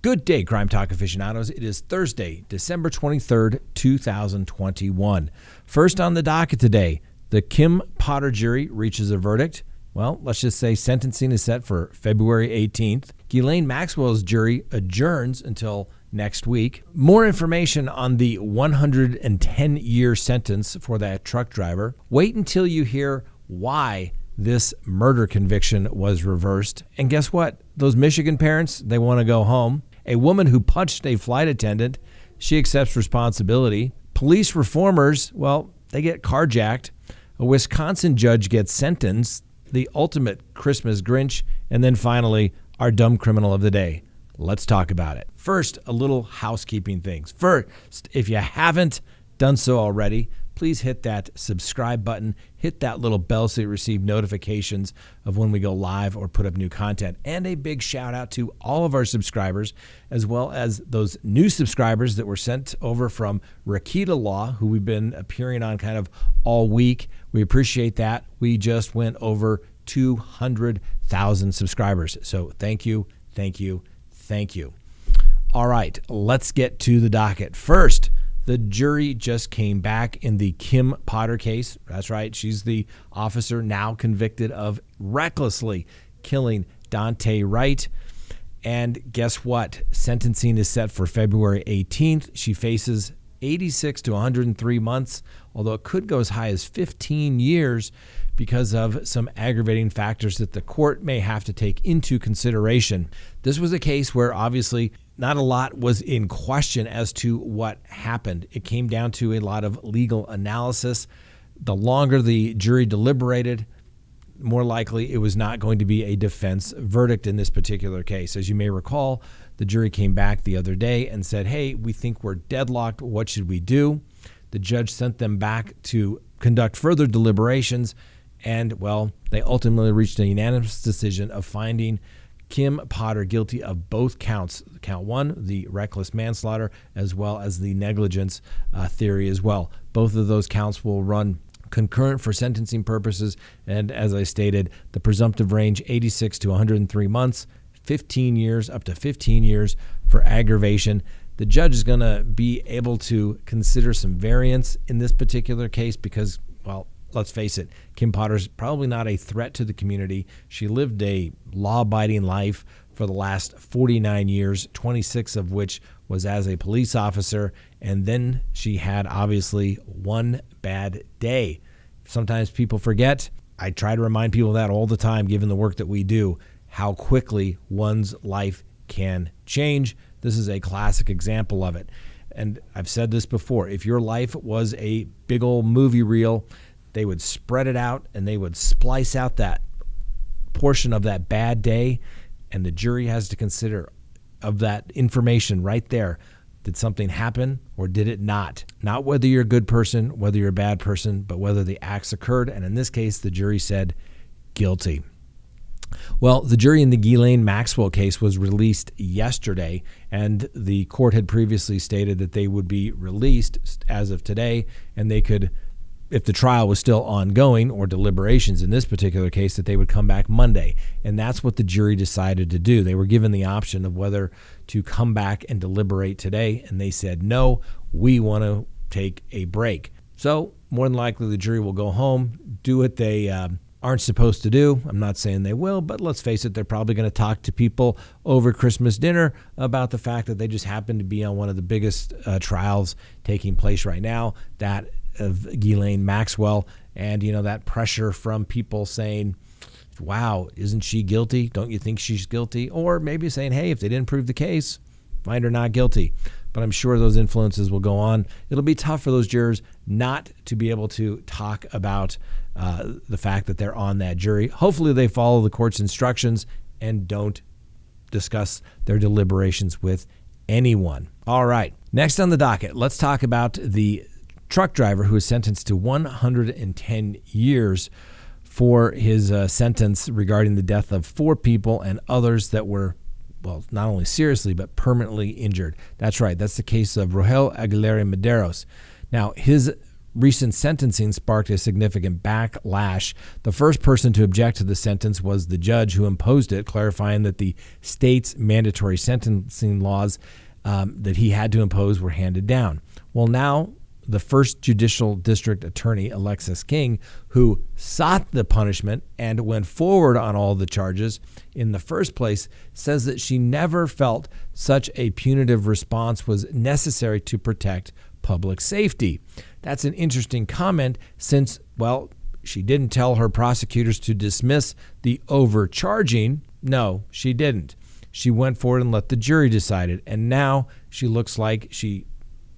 Good day, Crime Talk aficionados. It is Thursday, December 23rd, 2021. First on the docket today, the Kim Potter jury reaches a verdict. Well, let's just say sentencing is set for February 18th. Ghislaine Maxwell's jury adjourns until next week. More information on the 110-year sentence for that truck driver. Wait until you hear why this murder conviction was reversed. And guess what? Those Michigan parents, they want to go home. A woman who punched a flight attendant, she accepts responsibility. Police reformers, well, they get carjacked. A Wisconsin judge gets sentenced. The ultimate Christmas Grinch. And then finally, our dumb criminal of the day. Let's talk about it. First, a little housekeeping things. First, if you haven't done so already, please hit that subscribe button, hit that little bell so you receive notifications of when we go live or put up new content. And a big shout out to all of our subscribers, as well as those new subscribers that were sent over from Rakita Law, who we've been appearing on kind of all week. We appreciate that. We just went over 200,000 subscribers. So thank you, thank you, thank you. All right, let's get to the docket. First, the jury just came back in the Kim Potter case. That's right. She's the officer now convicted of recklessly killing Daunte Wright. And guess what? Sentencing is set for February 18th. She faces 86 to 103 months, although it could go as high as 15 years because of some aggravating factors that the court may have to take into consideration. This was a case where obviously not a lot was in question as to what happened. It came down to a lot of legal analysis. The longer the jury deliberated, more likely it was not going to be a defense verdict in this particular case. As you may recall, the jury came back the other day and said, hey, we think we're deadlocked. What should we do? The judge sent them back to conduct further deliberations. And, well, they ultimately reached a unanimous decision of finding Kim Potter guilty of both counts. Count one, the reckless manslaughter, as well as the negligence theory as well. Both of those counts will run concurrent for sentencing purposes. And as I stated, the presumptive range, 86 to 103 months, 15 years, up to 15 years for aggravation. The judge is going to be able to consider some variance in this particular case because, well, let's face it, Kim Potter's probably not a threat to the community. She lived a law-abiding life for the last 49 years, 26 of which was as a police officer, and then she had obviously one bad day. Sometimes people forget. I try to remind people of that all the time, given the work that we do, how quickly one's life can change. This is a classic example of it. And I've said this before, if your life was a big old movie reel, they would spread it out and they would splice out that portion of that bad day, and the jury has to consider of that information right there. Did something happen or did it not? Not whether you're a good person, whether you're a bad person, but whether the acts occurred. And in this case, the jury said guilty. Well, the jury in the Ghislaine Maxwell case was released yesterday, and the court had previously stated that they would be released as of today, and they could, if the trial was still ongoing or deliberations in this particular case, that they would come back Monday. And that's what the jury decided to do. They were given the option of whether to come back and deliberate today, and they said, no, we want to take a break. So more than likely the jury will go home, do what they aren't supposed to do. I'm not saying they will, but let's face it, they're probably going to talk to people over Christmas dinner about the fact that they just happen to be on one of the biggest trials taking place right now, that of Ghislaine Maxwell, and that pressure from people saying, wow, isn't she guilty? Don't you think she's guilty? Or maybe saying, hey, if they didn't prove the case, find her not guilty. But I'm sure those influences will go on. It'll be tough for those jurors not to be able to talk about the fact that they're on that jury. Hopefully they follow the court's instructions and don't discuss their deliberations with anyone. All right, next on the docket, let's talk about the truck driver who was sentenced to 110 years for his sentence regarding the death of 4 people and others that were, well, not only seriously, but permanently injured. That's right. That's the case of Aguilera-Mederos. Now, his recent sentencing sparked a significant backlash. The first person to object to the sentence was the judge who imposed it, clarifying that the state's mandatory sentencing laws that he had to impose were handed down. Well, now the first judicial district attorney, Alexis King, who sought the punishment and went forward on all the charges in the first place, says that she never felt such a punitive response was necessary to protect public safety. That's an interesting comment since, well, she didn't tell her prosecutors to dismiss the overcharging. No, she didn't. She went forward and let the jury decide it. And now she looks like she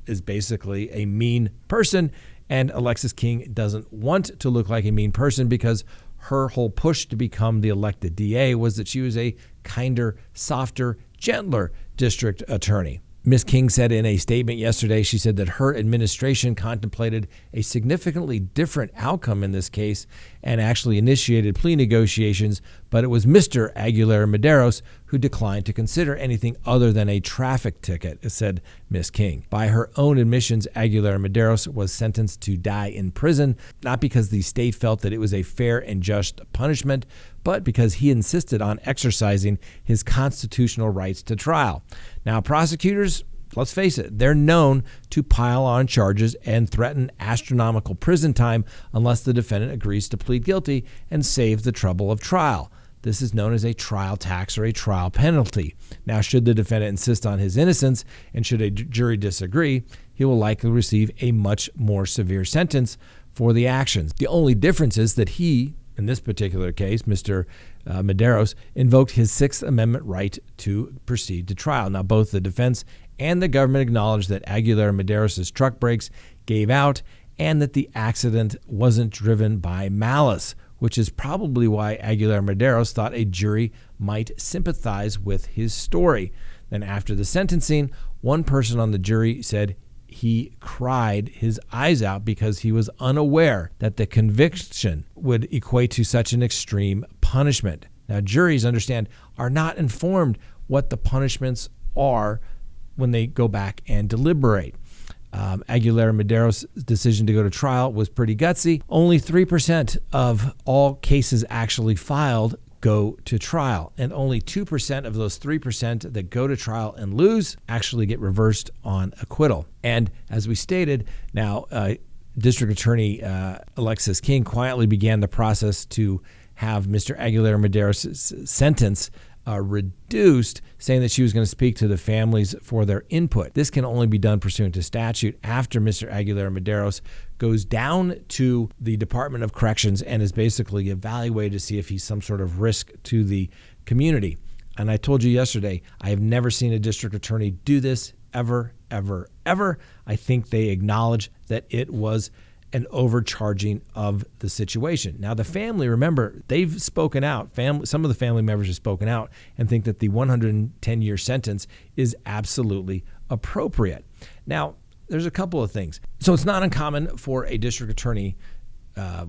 is basically a mean person. And Alexis King doesn't want to look like a mean person because her whole push to become the elected DA was that she was a kinder, softer, gentler district attorney. Ms. King said in a statement yesterday, she said that her administration contemplated a significantly different outcome in this case and actually initiated plea negotiations, but it was Mr. Aguilera-Mederos who declined to consider anything other than a traffic ticket, said Ms. King. By her own admissions, Aguilera-Mederos was sentenced to die in prison, not because the state felt that it was a fair and just punishment, but because he insisted on exercising his constitutional rights to trial. Now, prosecutors, let's face it, they're known to pile on charges and threaten astronomical prison time unless the defendant agrees to plead guilty and save the trouble of trial. This is known as a trial tax or a trial penalty. Now, should the defendant insist on his innocence and should a jury disagree, he will likely receive a much more severe sentence for the actions. The only difference is that he, in this particular case, Mr. Mederos, invoked his Sixth Amendment right to proceed to trial. Now, both the defense and the government acknowledged that Aguilera-Mederos' truck brakes gave out and that the accident wasn't driven by malice, which is probably why Aguilera-Mederos thought a jury might sympathize with his story. Then after the sentencing, one person on the jury said he cried his eyes out because he was unaware that the conviction would equate to such an extreme punishment. Now, juries, understand, are not informed what the punishments are when they go back and deliberate. Aguilera-Mederos' decision to go to trial was pretty gutsy. Only 3% of all cases actually filed go to trial, and only 2% of those 3% that go to trial and lose actually get reversed on acquittal. And as we stated, now District Attorney Alexis King quietly began the process to have Mr. Aguilera-Mederos' sentence reduced, saying that she was going to speak to the families for their input. This can only be done pursuant to statute after Mr. Aguilera-Mederos goes down to the Department of Corrections and is basically evaluated to see if he's some sort of risk to the community. And I told you yesterday, I have never seen a district attorney do this ever, ever, ever. I think they acknowledge that it was an overcharging of the situation. Now, the family, remember, they've spoken out. Some of the family members have spoken out and think that the 110-year sentence is absolutely appropriate. Now, there's a couple of things. So it's not uncommon for a district attorney,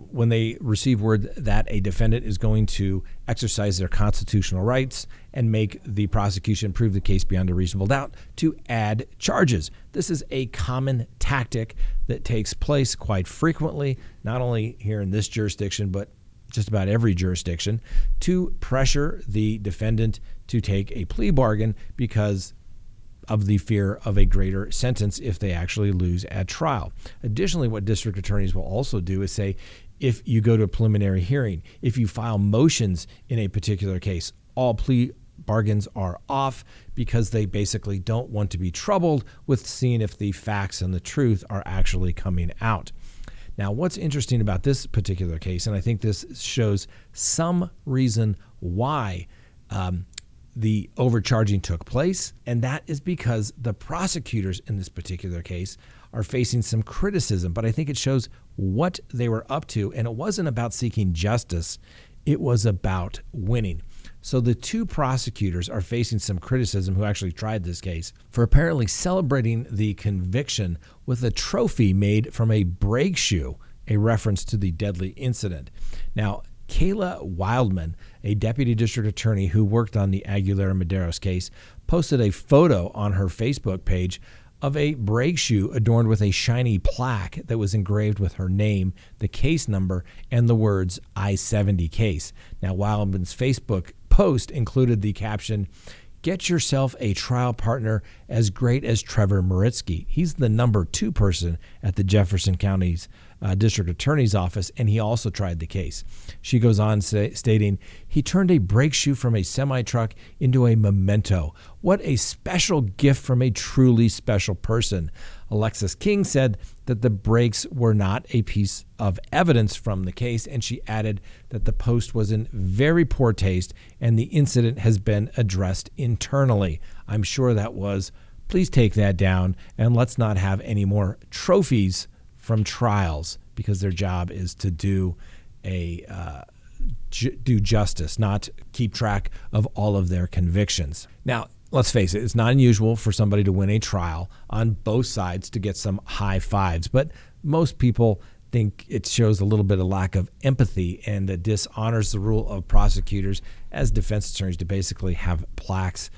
when they receive word that a defendant is going to exercise their constitutional rights and make the prosecution prove the case beyond a reasonable doubt, to add charges. This is a common tactic that takes place quite frequently, not only here in this jurisdiction, but just about every jurisdiction, to pressure the defendant to take a plea bargain because of the fear of a greater sentence if they actually lose at trial. Additionally, what district attorneys will also do is say, if you go to a preliminary hearing, if you file motions in a particular case, all plea bargains are off because they basically don't want to be troubled with seeing if the facts and the truth are actually coming out. Now, what's interesting about this particular case, and I think this shows some reason why the overcharging took place, and that is because the prosecutors in this particular case are facing some criticism, but I think it shows what they were up to, and it wasn't about seeking justice, it was about winning. So the two prosecutors are facing some criticism who actually tried this case for apparently celebrating the conviction with a trophy made from a brake shoe, a reference to the deadly incident. Now, Kayla Wildman, a deputy district attorney who worked on the Aguilera-Mederos case, posted a photo on her Facebook page of a brake shoe adorned with a shiny plaque that was engraved with her name, the case number, and the words I-70 case. Now, Wildman's Facebook post included the caption, "Get yourself a trial partner as great as Trevor Maritzky. He's the number 2 person at the Jefferson County's District Attorney's Office, and he also tried the case." She goes on stating, "He turned a brake shoe from a semi-truck into a memento. What a special gift from a truly special person." Alexis King said that the brakes were not a piece of evidence from the case, and she added that the post was in very poor taste and the incident has been addressed internally. I'm sure that was, please take that down and let's not have any more trophies from trials, because their job is to do justice, not keep track of all of their convictions. Now, let's face it, it's not unusual for somebody to win a trial on both sides to get some high fives, but most people think it shows a little bit of lack of empathy and dishonors the rule of prosecutors as defense attorneys to basically have plaques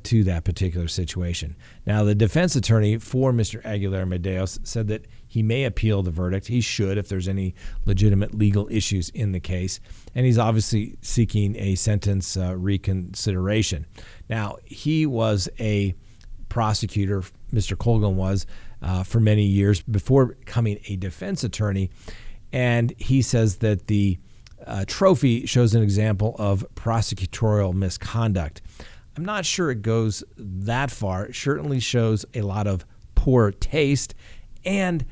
to that particular situation. Now, the defense attorney for Mr. Aguilera-Mederos said that he may appeal the verdict. He should if there's any legitimate legal issues in the case. And he's obviously seeking a sentence reconsideration. Now, he was a prosecutor, Mr. Colgan was, for many years before becoming a defense attorney. And he says that the trophy shows an example of prosecutorial misconduct. I'm not sure it goes that far. It certainly shows a lot of poor taste, and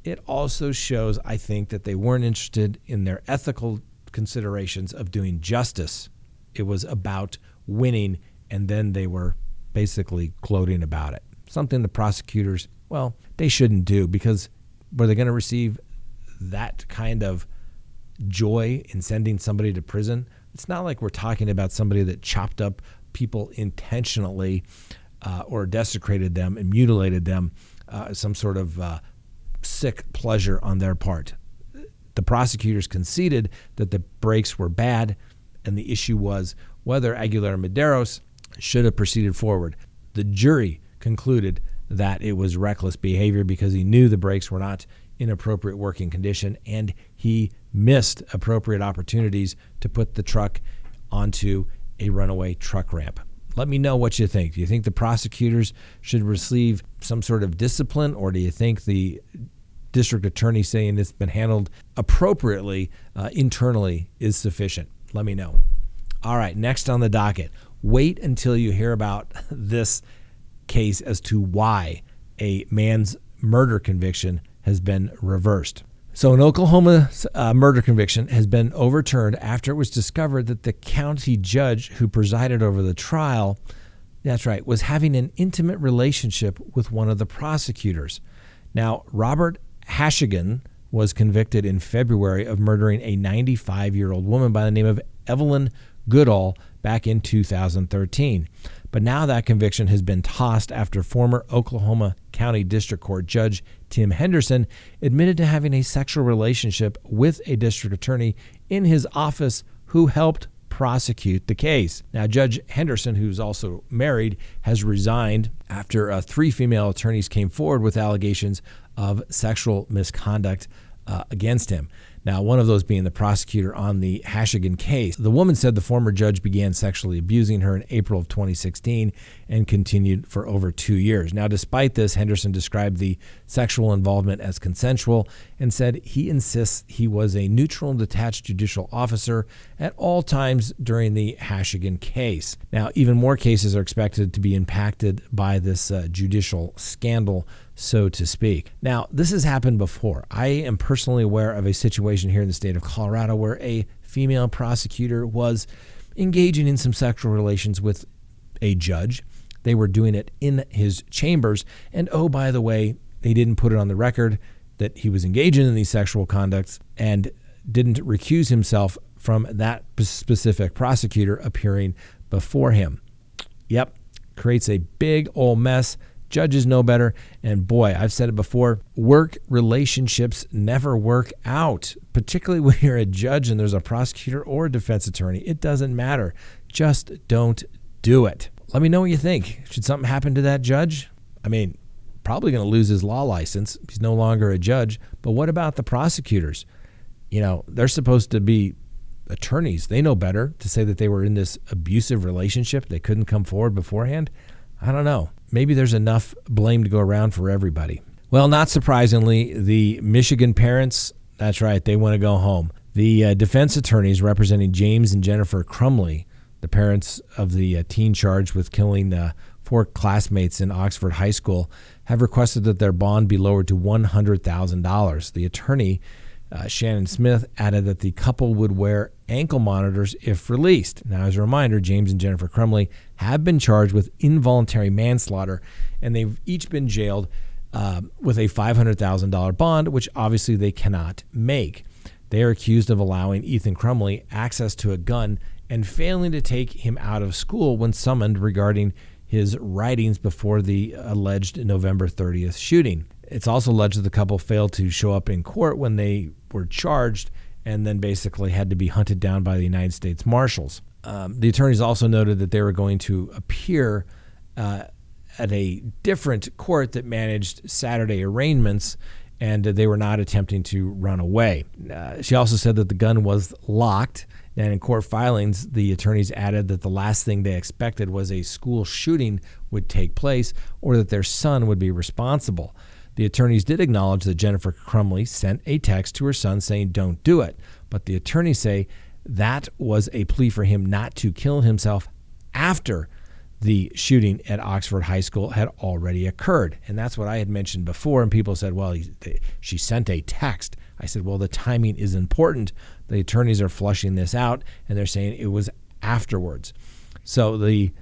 it also shows, I think, that they weren't interested in their ethical considerations of doing justice. It was about winning, and then they were basically gloating about it. Something the prosecutors, well, they shouldn't do, because were they going to receive that kind of joy in sending somebody to prison? It's not like we're talking about somebody that chopped up people intentionally or desecrated them and mutilated them, some sort of sick pleasure on their part. The prosecutors conceded that the brakes were bad, and the issue was whether Aguilera-Mederos should have proceeded forward. The jury concluded that it was reckless behavior because he knew the brakes were not in appropriate working condition, and he missed appropriate opportunities to put the truck onto a runaway truck ramp. Let me know what you think. Do you think the prosecutors should receive some sort of discipline, or do you think the district attorney saying it's been handled appropriately internally is sufficient? Let me know. All right, next on the docket, wait until you hear about this case as to why a man's murder conviction has been reversed. So an Oklahoma murder conviction has been overturned after it was discovered that the county judge who presided over the trial, that's right, was having an intimate relationship with one of the prosecutors. Now, Robert Hashigan was convicted in February of murdering a 95-year-old woman by the name of Evelyn Goodall back in 2013. But now that conviction has been tossed after former Oklahoma County District Court Judge Tim Henderson admitted to having a sexual relationship with a district attorney in his office who helped prosecute the case. Now, Judge Henderson, who's also married, has resigned after 3 female attorneys came forward with allegations of sexual misconduct against him. Now, one of those being the prosecutor on the Hashigan case. The woman said the former judge began sexually abusing her in April of 2016 and continued for over 2 years. Now, despite this, Henderson described the sexual involvement as consensual and said he insists he was a neutral and detached judicial officer at all times during the Hashigan case. Now, even more cases are expected to be impacted by this judicial scandal, so to speak. Now, this has happened before. I am personally aware of a situation here in the state of Colorado where a female prosecutor was engaging in some sexual relations with a judge. They were doing it in his chambers. And oh, by the way, they didn't put it on the record that he was engaging in these sexual conducts and didn't recuse himself from that specific prosecutor appearing before him. Yep, creates a big old mess. Judges know better. And boy, I've said it before, work relationships never work out, particularly when you're a judge and there's a prosecutor or a defense attorney. It doesn't matter. Just don't do it. Let me know what you think. Should something happen to that judge? I mean, probably going to lose his law license. He's no longer a judge. But what about the prosecutors? They're supposed to be attorneys. They know better to say that they were in this abusive relationship. They couldn't come forward beforehand. I don't know. Maybe there's enough blame to go around for everybody. Well, not surprisingly, the Michigan parents, that's right, they want to go home. The defense attorneys representing James and Jennifer Crumley, the parents of the teen charged with killing 4 classmates in Oxford High School, have requested that their bond be lowered to $100,000. The attorney, Shannon Smith, added that the couple would wear ankle monitors if released. Now, as a reminder, James and Jennifer Crumley have been charged with involuntary manslaughter, and they've each been jailed with a $500,000 bond, which obviously they cannot make. They are accused of allowing Ethan Crumley access to a gun and failing to take him out of school when summoned regarding his writings before the alleged November 30th shooting. It's also alleged that the couple failed to show up in court when they were charged and then basically had to be hunted down by the United States Marshals. The attorneys also noted that they were going to appear at a different court that managed Saturday arraignments, and they were not attempting to run away. She also said that the gun was locked, and in court filings, the attorneys added that the last thing they expected was a school shooting would take place or that their son would be responsible. The attorneys did acknowledge that Jennifer Crumley sent a text to her son saying, "Don't do it." But the attorneys say that was a plea for him not to kill himself after the shooting at Oxford High School had already occurred. And that's what I had mentioned before. And people said, well, she sent a text. I said, well, the timing is important. The attorneys are flushing this out, and they're saying it was afterwards. So the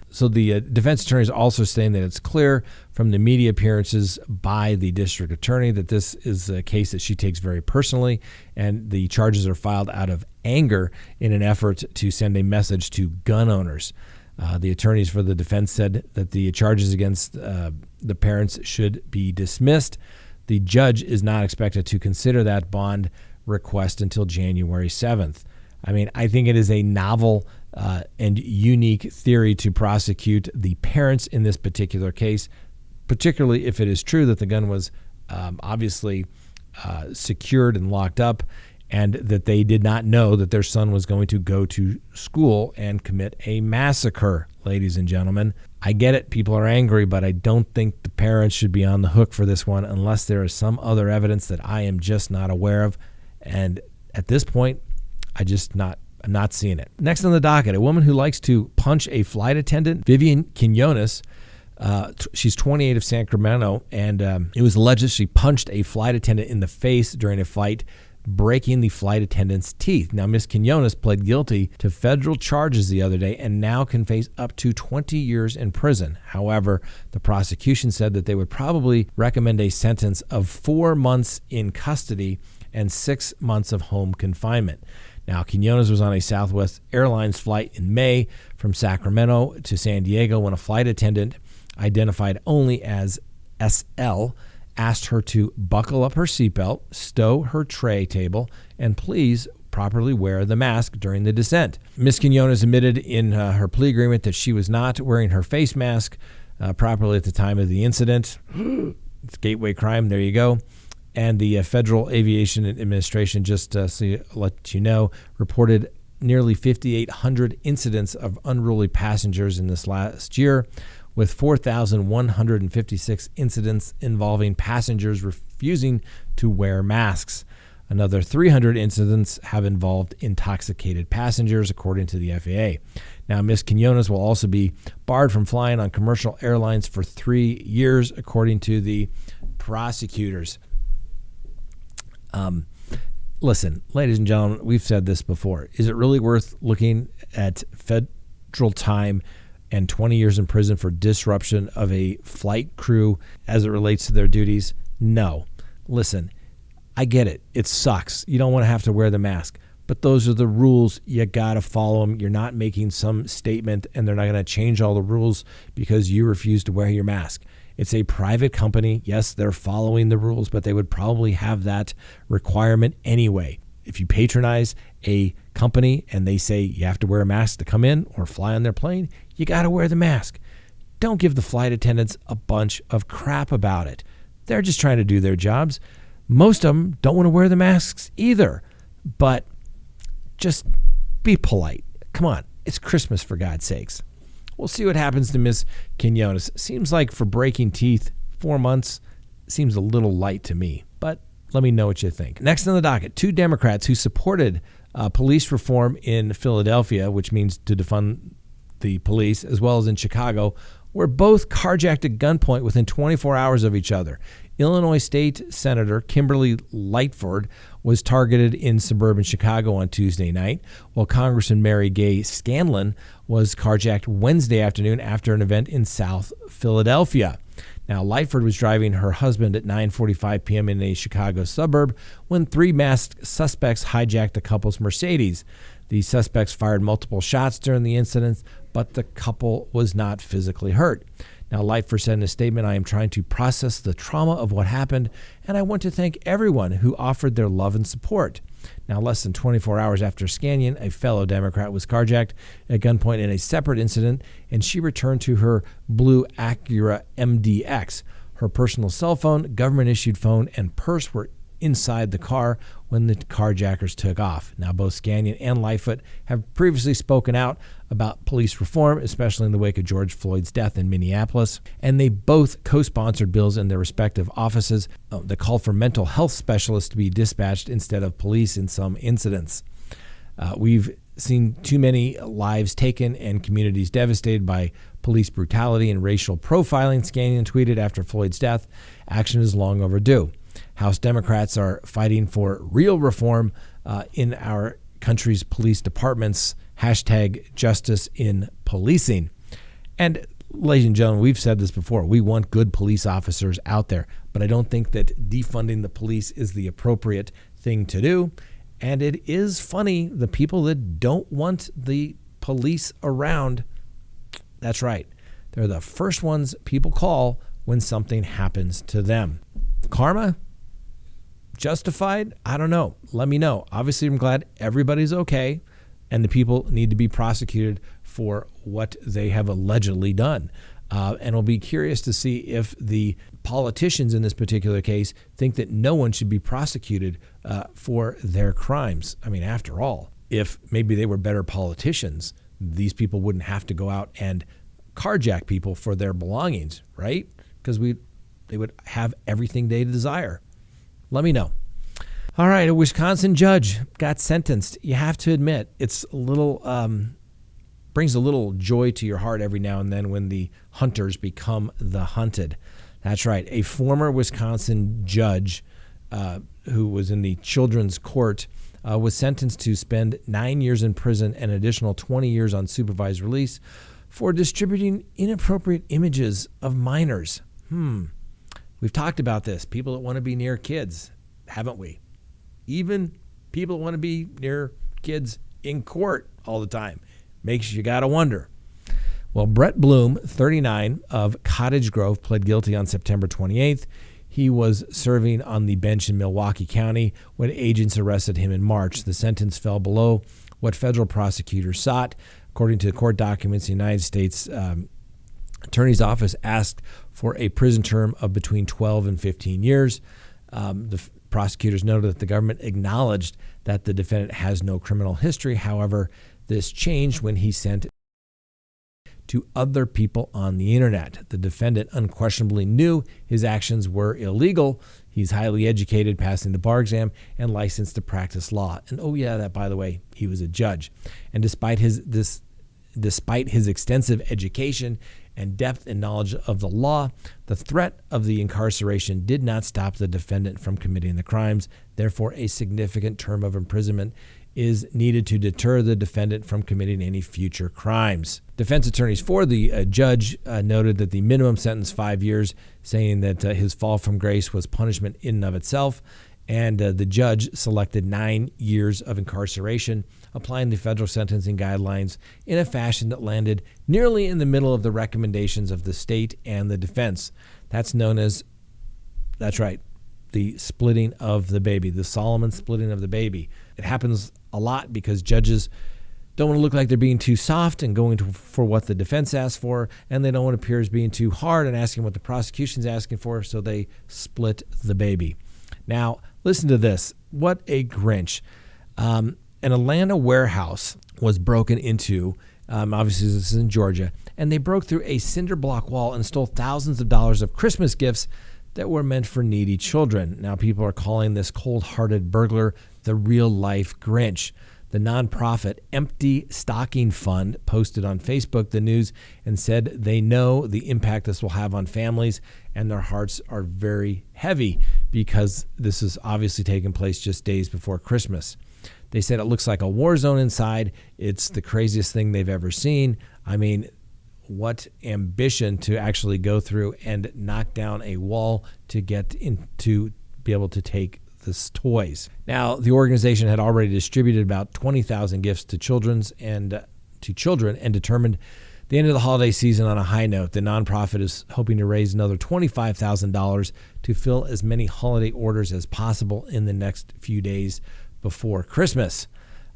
defense attorney is also saying that it's clear from the media appearances by the district attorney that this is a case that she takes very personally, and the charges are filed out of anger in an effort to send a message to gun owners. The attorneys for the defense said that the charges against the parents should be dismissed. The judge is not expected to consider that bond request until January 7th. I mean, I think it is a novel and unique theory to prosecute the parents in this particular case, particularly if it is true that the gun was obviously secured and locked up, and that they did not know that their son was going to go to school and commit a massacre, ladies and gentlemen. I get it. People are angry, but I don't think the parents should be on the hook for this one unless there is some other evidence that I am just not aware of. And at this point, I'm not seeing it. Next on the docket, a woman who likes to punch a flight attendant, Vivian Quinones. She's 28 of Sacramento, and it was alleged that she punched a flight attendant in the face during a flight, breaking the flight attendant's teeth. Now, Ms. Quinones pled guilty to federal charges the other day and now can face up to 20 years in prison. However, the prosecution said that they would probably recommend a sentence of 4 months in custody and 6 months of home confinement. Now, Quinones was on a Southwest Airlines flight in May from Sacramento to San Diego when a flight attendant, identified only as SL, asked her to buckle up her seatbelt, stow her tray table, and please properly wear the mask during the descent. Ms. Quinones admitted in her plea agreement that she was not wearing her face mask properly at the time of the incident. It's gateway crime. There you go. And the Federal Aviation Administration, just to let you know, reported nearly 5,800 incidents of unruly passengers in this last year, with 4,156 incidents involving passengers refusing to wear masks. Another 300 incidents have involved intoxicated passengers, according to the FAA. Now, Ms. Quinones will also be barred from flying on commercial airlines for 3 years, according to the prosecutors. Listen, ladies and gentlemen, we've said this before. Is it really worth looking at federal time and 20 years in prison for disruption of a flight crew as it relates to their duties? No. Listen, I get it. It sucks. You don't want to have to wear the mask, but those are the rules. You got to follow them. You're not making some statement and they're not going to change all the rules because you refuse to wear your mask. It's a private company. Yes, they're following the rules, but they would probably have that requirement anyway. If you patronize a company and they say you have to wear a mask to come in or fly on their plane, you got to wear the mask. Don't give the flight attendants a bunch of crap about it. They're just trying to do their jobs. Most of them don't want to wear the masks either. But just be polite. Come on. It's Christmas, for God's sakes. We'll see what happens to Miss Quinones. Seems like for breaking teeth, 4 months seems a little light to me. But let me know what you think. Next on the docket, 2 Democrats who supported police reform in Philadelphia, which means to defund the police, as well as in Chicago, were both carjacked at gunpoint within 24 hours of each other. Illinois State Senator Kimberly Lightford was targeted in suburban Chicago on Tuesday night, while Congressman Mary Gay Scanlon was carjacked Wednesday afternoon after an event in South Philadelphia. Now, Lightford was driving her husband at 9:45 p.m. in a Chicago suburb when 3 masked suspects hijacked the couple's Mercedes. The suspects fired multiple shots during the incident, but the couple was not physically hurt. Now, Lightford said in a statement, "I am trying to process the trauma of what happened, and I want to thank everyone who offered their love and support." Now, less than 24 hours after Scanlon, a fellow Democrat, was carjacked at gunpoint in a separate incident, and she returned to her blue Acura-MDX. Her personal cell phone, government-issued phone, and purse were inside the car when the carjackers took off. Now, both Scanlon and Lightfoot have previously spoken out about police reform, especially in the wake of George Floyd's death in Minneapolis, and they both co-sponsored bills in their respective offices that called for mental health specialists to be dispatched instead of police in some incidents. We've seen too many lives taken and communities devastated by police brutality and racial profiling, Scanlon tweeted after Floyd's death. Action is long overdue. House Democrats are fighting for real reform in our country's police departments, #justice in policing. And ladies and gentlemen, we've said this before. We want good police officers out there, but I don't think that defunding the police is the appropriate thing to do. And it is funny, the people that don't want the police around, that's right, they're the first ones people call when something happens to them. Karma? Justified? I don't know. Let me know. Obviously, I'm glad everybody's okay, and the people need to be prosecuted for what they have allegedly done. And I'll be curious to see if the politicians in this particular case think that no one should be prosecuted for their crimes. I mean, after all, if maybe they were better politicians, these people wouldn't have to go out and carjack people for their belongings, right? Because they would have everything they desire. Let me know. All right, a Wisconsin judge got sentenced. You have to admit, it's a little brings a little joy to your heart every now and then when the hunters become the hunted. That's right. A former Wisconsin judge who was in the children's court was sentenced to spend 9 years in prison and an additional 20 years on supervised release for distributing inappropriate images of minors. We've talked about this. People that want to be near kids, haven't we? Even people that want to be near kids in court all the time. Makes you got to wonder. Well, Brett Bloom, 39, of Cottage Grove, pled guilty on September 28th. He was serving on the bench in Milwaukee County when agents arrested him in March. The sentence fell below what federal prosecutors sought. According to the court documents, the United States Attorney's Office asked for a prison term of between 12 and 15 years. The prosecutors noted that the government acknowledged that the defendant has no criminal history. However, this changed when he sent to other people on the internet. The defendant unquestionably knew his actions were illegal. He's highly educated, passing the bar exam, and licensed to practice law. And oh yeah, that by the way, he was a judge. And despite his extensive education and depth in knowledge of the law, the threat of the incarceration did not stop the defendant from committing the crimes. Therefore, a significant term of imprisonment is needed to deter the defendant from committing any future crimes. Defense attorneys for the judge noted that the minimum sentence, 5 years, saying that his fall from grace was punishment in and of itself, and the judge selected 9 years of incarceration, applying the federal sentencing guidelines in a fashion that landed nearly in the middle of the recommendations of the state and the defense. That's known as, that's right, the splitting of the baby, the Solomon splitting of the baby. It happens a lot because judges don't want to look like they're being too soft and going for what the defense asked for, and they don't want to appear as being too hard and asking what the prosecution's asking for, so they split the baby. Now, listen to this. What a Grinch. An Atlanta warehouse was broken into. Obviously, this is in Georgia. And they broke through a cinder block wall and stole thousands of dollars of Christmas gifts that were meant for needy children. Now, people are calling this cold-hearted burglar the real-life Grinch. The nonprofit Empty Stocking Fund posted on Facebook the news and said they know the impact this will have on families, and their hearts are very heavy because this is obviously taking place just days before Christmas. They said it looks like a war zone inside. It's the craziest thing they've ever seen. I mean, what ambition to actually go through and knock down a wall to get into be able to take this toys. Now, the organization had already distributed about 20,000 gifts to children and determined the end of the holiday season on a high note. The nonprofit is hoping to raise another $25,000 to fill as many holiday orders as possible in the next few days before Christmas.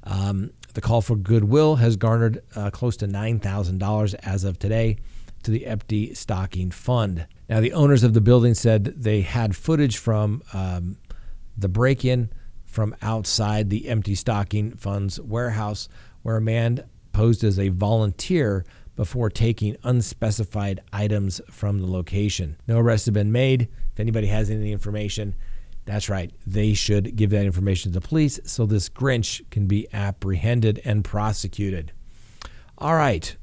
The call for goodwill has garnered close to $9,000 as of today to the Empty Stocking Fund. Now, the owners of the building said they had footage from the break-in from outside the Empty Stocking Fund's warehouse where a man posed as a volunteer before taking unspecified items from the location. No arrests have been made. If anybody has any information, that's right, they should give that information to the police so this Grinch can be apprehended and prosecuted. All right,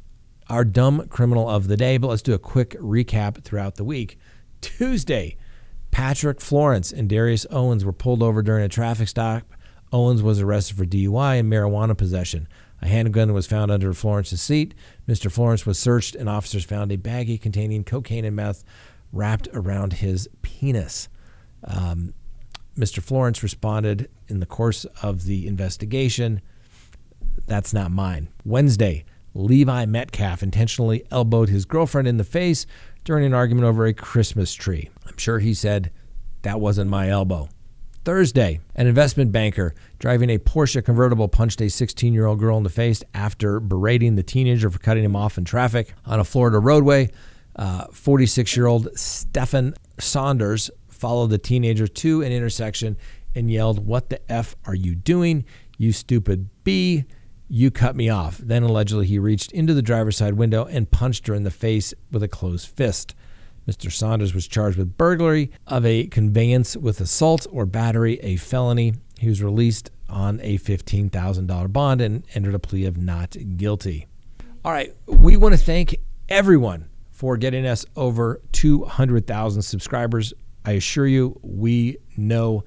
our dumb criminal of the day, but let's do a quick recap throughout the week. Tuesday, Patrick Florence and Darius Owens were pulled over during a traffic stop. Owens was arrested for DUI and marijuana possession. A handgun was found under Florence's seat. Mr. Florence was searched, and officers found a baggie containing cocaine and meth wrapped around his penis. Mr. Florence responded in the course of the investigation. That's not mine. Wednesday, Levi Metcalf intentionally elbowed his girlfriend in the face during an argument over a Christmas tree. I'm sure he said, "That wasn't my elbow." Thursday, an investment banker driving a Porsche convertible punched a 16-year-old girl in the face after berating the teenager for cutting him off in traffic on a Florida roadway. 46-year-old Stephen Saunders followed the teenager to an intersection and yelled, "What the F are you doing? You stupid B. You cut me off." Then allegedly he reached into the driver's side window and punched her in the face with a closed fist. Mr. Saunders was charged with burglary of a conveyance with assault or battery, a felony. He was released on a $15,000 bond and entered a plea of not guilty. All right, we want to thank everyone for getting us over 200,000 subscribers. I assure you, we know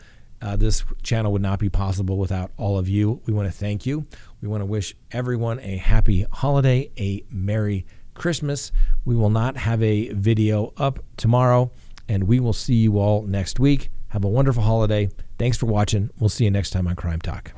this channel would not be possible without all of you. We want to thank you. We want to wish everyone a happy holiday, a Merry Christmas. We will not have a video up tomorrow, and we will see you all next week. Have a wonderful holiday. Thanks for watching. We'll see you next time on Crime Talk.